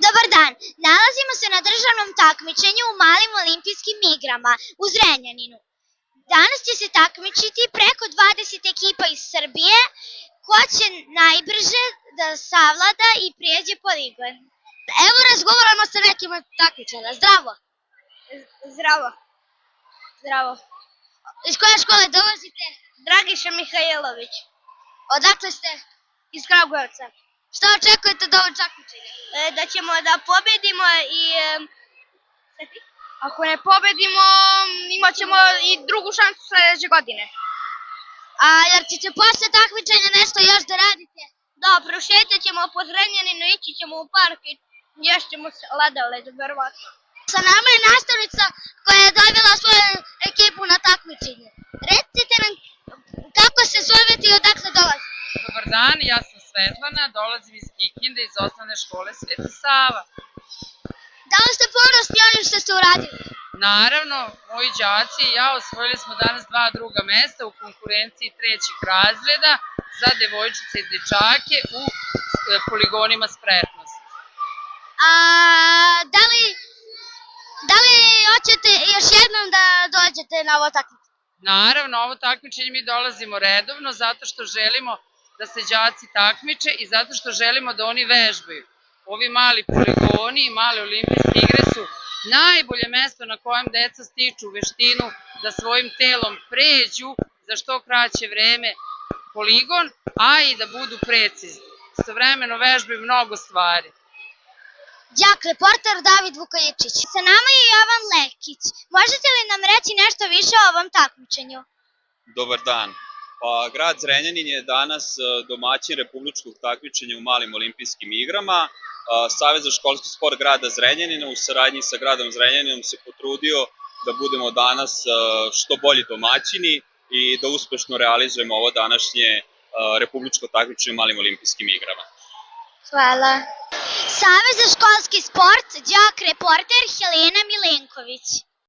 Dobar dan, nalazimo se na državnom takmičenju u malim olimpijskim igrama u Zrenjaninu. Danas će se takmičiti preko 20 ekipa iz Srbije, ko će najbrže da savlada i prijeđe poligon. Evo razgovaramo sa nekim od takmičara. Zdravo! Zdravo. Zdravo. Iz koje škole dolazite? Dragiša Mihajlović. Odakle ste? Iz Kragujevca. Šta očekujete od ovog takmičenja? Da ćemo da pobedimo i ako ne pobedimo imat ćemo i drugu šansu sledeće godine. A jer ćete posle takmičenja nešto još da radite? Da, prošetat ćemo po Zrenjaninu, ići ćemo u park i ješćemo ladoled, verovatno. Sa nama je nastavnica koja je dovela svoju ekipu na takmičenje. Recite nam kako se zovete i odakle dolazite? Dobar dan, ja sam Svetlana, dolazim iz Kikinde, iz osnovne škole Sveti Sava. Da li ste ponosni onim što ste uradili? Naravno, moji đaci i ja osvojili smo danas 2 druga mesta u konkurenciji 3. razreda za devojčice i dečake u poligonima spretnosti. A da li hoćete još jednom da dođete na ovo takmičenje? Naravno, ovo takmičenje mi dolazimo redovno zato što želimo da se đaci takmiče i zato što želimo da oni vežbaju. Ovi mali poligoni i male olimpijske igre su najbolje mesto na kojem deca stiču veštinu da svojim telom pređu za što kraće vreme poligon, a i da budu precizni. Istovremeno vežbaju mnogo stvari. Đak reporter David Vukojičić. Sa nama je Jovan Lekić. Možete li nam reći nešto više o ovom takmičenju? Dobar dan. Pa, grad Zrenjanin je danas domaćin republičkog takmičenja u malim olimpijskim igrama. Savez za školski sport grada Zrenjanina u saradnji sa gradom Zrenjaninom se potrudio da budemo danas što bolji domaćini i da uspešno realizujemo ovo današnje republičko takmičenje u malim olimpijskim igrama. Hvala. Savez za školski sport, đak reporter Helena Milenković.